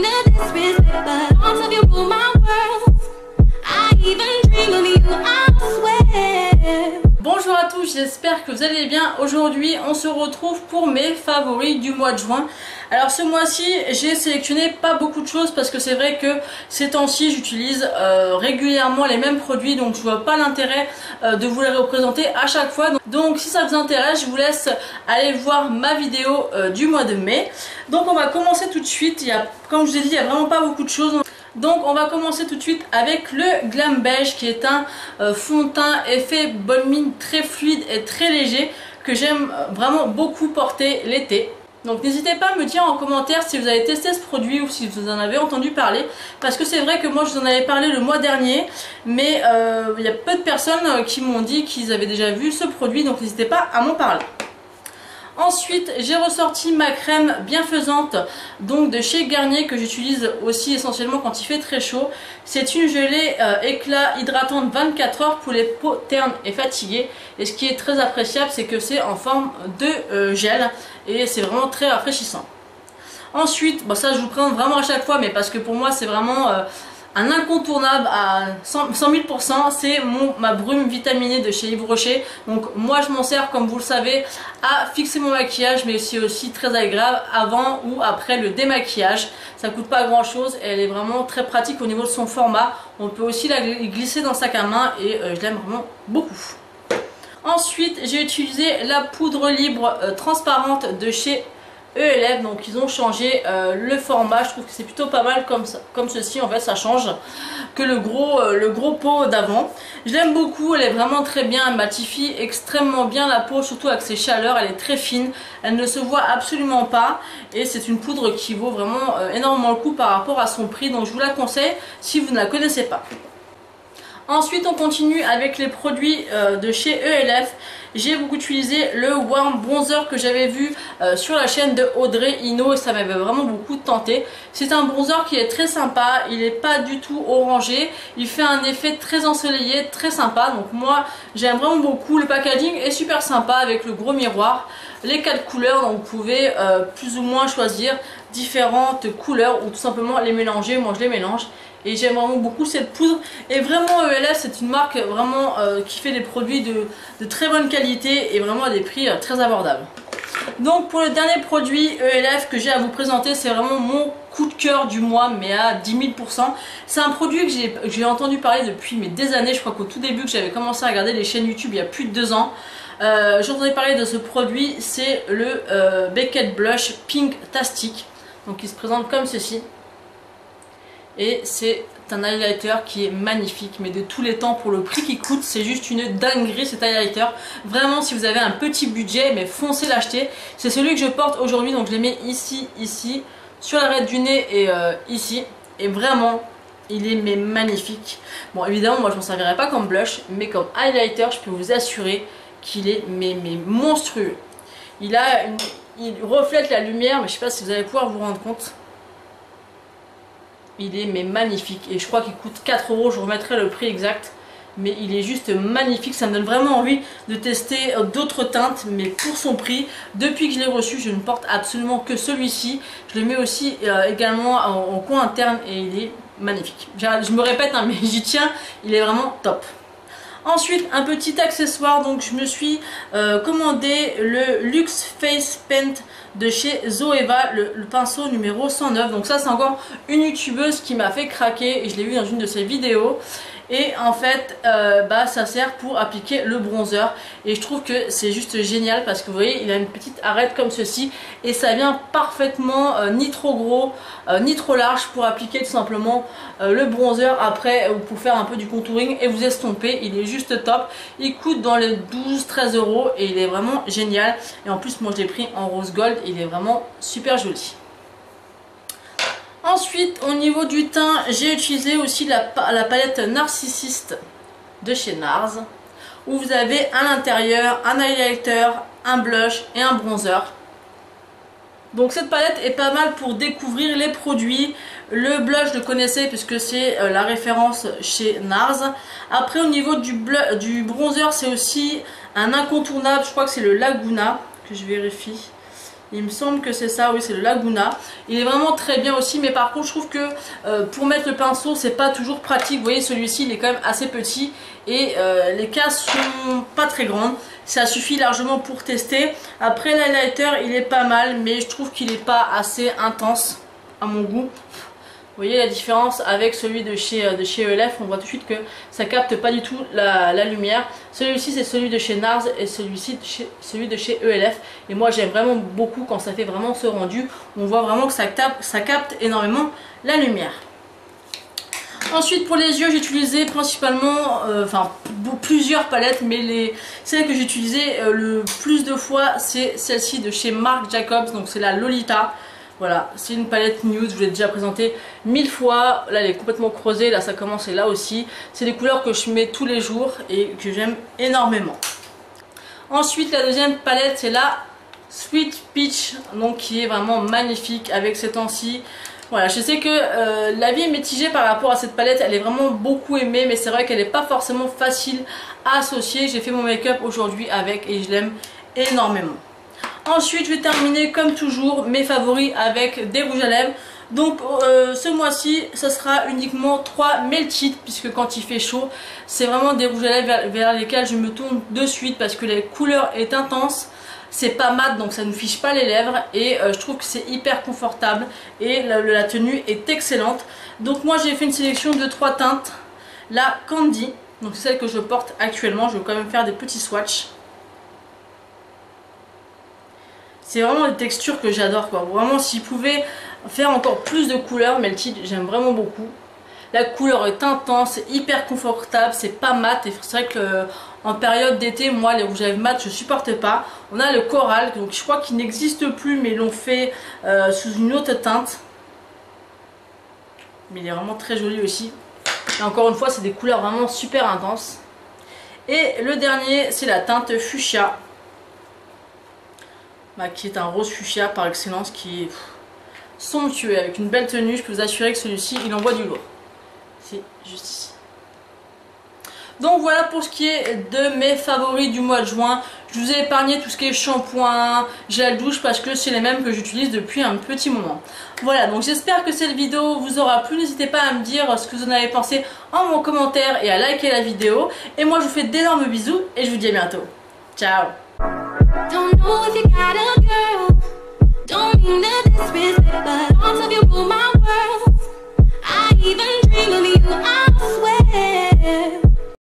to disrespect, but thoughts of you rule my world. I even dream of you, I swear. Bonjour à tous, j'espère que vous allez bien. Aujourd'hui on se retrouve pour mes favoris du mois de juin. Alors ce mois-ci j'ai sélectionné pas beaucoup de choses parce que c'est vrai que ces temps-ci j'utilise régulièrement les mêmes produits, donc je vois pas l'intérêt de vous les représenter à chaque fois. Donc si ça vous intéresse, je vous laisse aller voir ma vidéo du mois de mai. Donc on va commencer tout de suite. Comme je vous ai dit, il n'y a vraiment pas beaucoup de choses. Donc on va commencer tout de suite avec le Glam Beige, qui est un fond de teint effet bonne mine très fluide et très léger que j'aime vraiment beaucoup porter l'été. Donc n'hésitez pas à me dire en commentaire si vous avez testé ce produit ou si vous en avez entendu parler, parce que c'est vrai que moi je vous en avais parlé le mois dernier, mais il y a peu de personnes qui m'ont dit qu'ils avaient déjà vu ce produit, donc n'hésitez pas à m'en parler. Ensuite, j'ai ressorti ma crème bienfaisante donc de chez Garnier, que j'utilise aussi essentiellement quand il fait très chaud. C'est une gelée éclat hydratante 24 heures pour les peaux ternes et fatiguées. Et ce qui est très appréciable, c'est que c'est en forme de gel et c'est vraiment très rafraîchissant. Ensuite, bon, ça je vous présente vraiment à chaque fois, mais parce que pour moi c'est vraiment un incontournable à 100 000%, c'est ma brume vitaminée de chez Yves Rocher. Donc moi je m'en sers, comme vous le savez, à fixer mon maquillage, mais c'est aussi très agréable avant ou après le démaquillage. Ça coûte pas grand chose et elle est vraiment très pratique au niveau de son format. On peut aussi la glisser dans le sac à main et je l'aime vraiment beaucoup. Ensuite j'ai utilisé la poudre libre transparente de chez ELF, donc ils ont changé le format. Je trouve que c'est plutôt pas mal comme ceci. En fait ça change que le gros pot d'avant. Je l'aime beaucoup, elle est vraiment très bien, elle matifie extrêmement bien la peau, surtout avec ses chaleurs. Elle est très fine, elle ne se voit absolument pas et c'est une poudre qui vaut vraiment énormément le coup par rapport à son prix, donc je vous la conseille si vous ne la connaissez pas. Ensuite on continue avec les produits de chez ELF. J'ai beaucoup utilisé le Warm Bronzer que j'avais vu sur la chaîne de Audrey Ino et ça m'avait vraiment beaucoup tenté. C'est un bronzer qui est très sympa, il n'est pas du tout orangé, il fait un effet très ensoleillé, très sympa. Donc moi j'aime vraiment beaucoup, le packaging est super sympa avec le gros miroir, les 4 couleurs, donc vous pouvez plus ou moins choisir différentes couleurs ou tout simplement les mélanger. Moi je les mélange. Et j'aime vraiment beaucoup cette poudre. Et vraiment ELF c'est une marque vraiment qui fait des produits de très bonne qualité et vraiment à des prix très abordables. Donc pour le dernier produit ELF que j'ai à vous présenter, c'est vraiment mon coup de cœur du mois, mais à 10 000%. C'est un produit que j'ai entendu parler depuis des années. Je crois qu'au tout début que j'avais commencé à regarder les chaînes YouTube il y a plus de 2 ans. J'entendais parler de ce produit, c'est le Beckett Blush Pink Tastic. Donc il se présente comme ceci. Et c'est un highlighter qui est magnifique, mais de tous les temps pour le prix qu'il coûte, c'est juste une dinguerie cet highlighter. Vraiment si vous avez un petit budget, mais foncez l'acheter. C'est celui que je porte aujourd'hui, donc je les mets ici, sur l'arête du nez et ici. Et vraiment, il est magnifique. Bon évidemment moi je m'en servirai pas comme blush, mais comme highlighter je peux vous assurer qu'il est monstrueux. Il reflète la lumière, mais je sais pas si vous allez pouvoir vous rendre compte. Il est magnifique et je crois qu'il coûte 4 €, je vous remettrai le prix exact, mais il est juste magnifique. Ça me donne vraiment envie de tester d'autres teintes, mais pour son prix, depuis que je l'ai reçu je ne porte absolument que celui-ci. Je le mets aussi également en coin interne et il est magnifique. Je me répète hein, mais j'y tiens, il est vraiment top. Ensuite un petit accessoire, donc je me suis commandé le Luxe Face Paint de chez Zoeva, le pinceau numéro 109. Donc ça c'est encore une youtubeuse qui m'a fait craquer et je l'ai vu dans une de ses vidéos. Et en fait ça sert pour appliquer le bronzer et je trouve que c'est juste génial parce que vous voyez il a une petite arête comme ceci et ça vient parfaitement ni trop gros ni trop large pour appliquer tout simplement le bronzer après pour faire un peu du contouring et vous estomper. Il est juste top, il coûte dans les 12-13 € et il est vraiment génial. Et en plus moi je l'ai pris en rose gold, il est vraiment super joli. Ensuite au niveau du teint j'ai utilisé aussi la palette Narcissiste de chez NARS, où vous avez à l'intérieur un highlighter, un blush et un bronzer. Donc cette palette est pas mal pour découvrir les produits. Le blush je le connaissais puisque c'est la référence chez NARS. Après au niveau du bronzer c'est aussi un incontournable, je crois que c'est le Laguna, que je vérifie. Il me semble que c'est ça, oui, c'est le Laguna. Il est vraiment très bien aussi, mais par contre je trouve que pour mettre le pinceau c'est pas toujours pratique. Vous voyez, celui-ci il est quand même assez petit et les cases sont pas très grandes. Ça suffit largement pour tester. Après l'highlighter il est pas mal, mais je trouve qu'il est pas assez intense à mon goût. Vous voyez la différence avec celui de chez ELF, on voit tout de suite que ça capte pas du tout la lumière. Celui-ci c'est celui de chez NARS et celui-ci celui de chez ELF. Et moi j'aime vraiment beaucoup quand ça fait vraiment ce rendu. On voit vraiment que ça capte énormément la lumière. Ensuite pour les yeux j'ai utilisé principalement, plusieurs palettes, mais celle que j'ai utilisée le plus de fois c'est celle-ci de chez Marc Jacobs, donc c'est la Lolita. Voilà, c'est une palette nude, je vous l'ai déjà présentée 1000 fois. Là elle est complètement creusée, là ça commence et là aussi. C'est des couleurs que je mets tous les jours et que j'aime énormément. Ensuite la deuxième palette c'est la Sweet Peach, donc qui est vraiment magnifique avec ces temps-ci. Voilà, je sais que l'avis est mitigé par rapport à cette palette, elle est vraiment beaucoup aimée, mais c'est vrai qu'elle n'est pas forcément facile à associer. J'ai fait mon make-up aujourd'hui avec et je l'aime énormément. Ensuite je vais terminer comme toujours mes favoris avec des rouges à lèvres. Donc ce mois-ci ce sera uniquement 3 Melted, puisque quand il fait chaud c'est vraiment des rouges à lèvres vers lesquels je me tourne de suite parce que la couleur est intense. C'est pas mat donc ça ne fiche pas les lèvres et je trouve que c'est hyper confortable et la tenue est excellente. Donc moi j'ai fait une sélection de 3 teintes. La Candy, donc c'est celle que je porte actuellement, je vais quand même faire des petits swatchs. C'est vraiment des textures que j'adore quoi. Vraiment s'ils pouvaient faire encore plus de couleurs, Melted j'aime vraiment beaucoup. La couleur est intense, c'est hyper confortable, c'est pas mat et c'est vrai que en période d'été, moi les rouges à lèvres mat je supporte pas. On a le coral, donc je crois qu'il n'existe plus mais ils l'ont fait sous une autre teinte. Mais il est vraiment très joli aussi. Et encore une fois c'est des couleurs vraiment super intenses. Et le dernier c'est la teinte Fuchsia. Qui est un rose fuchsia par excellence, qui est somptueux avec une belle tenue. Je peux vous assurer que celui-ci il envoie du lourd. C'est juste ici. Donc voilà pour ce qui est de mes favoris du mois de juin. Je vous ai épargné tout ce qui est shampoing, gel douche parce que c'est les mêmes que j'utilise depuis un petit moment. Voilà, donc j'espère que cette vidéo vous aura plu. N'hésitez pas à me dire ce que vous en avez pensé en commentaire et à liker la vidéo. Et moi je vous fais d'énormes bisous et je vous dis à bientôt. Ciao. Don't know if you got a girl. Don't mean to disrespect, but thoughts of you rule my world. I even dream of you, I swear.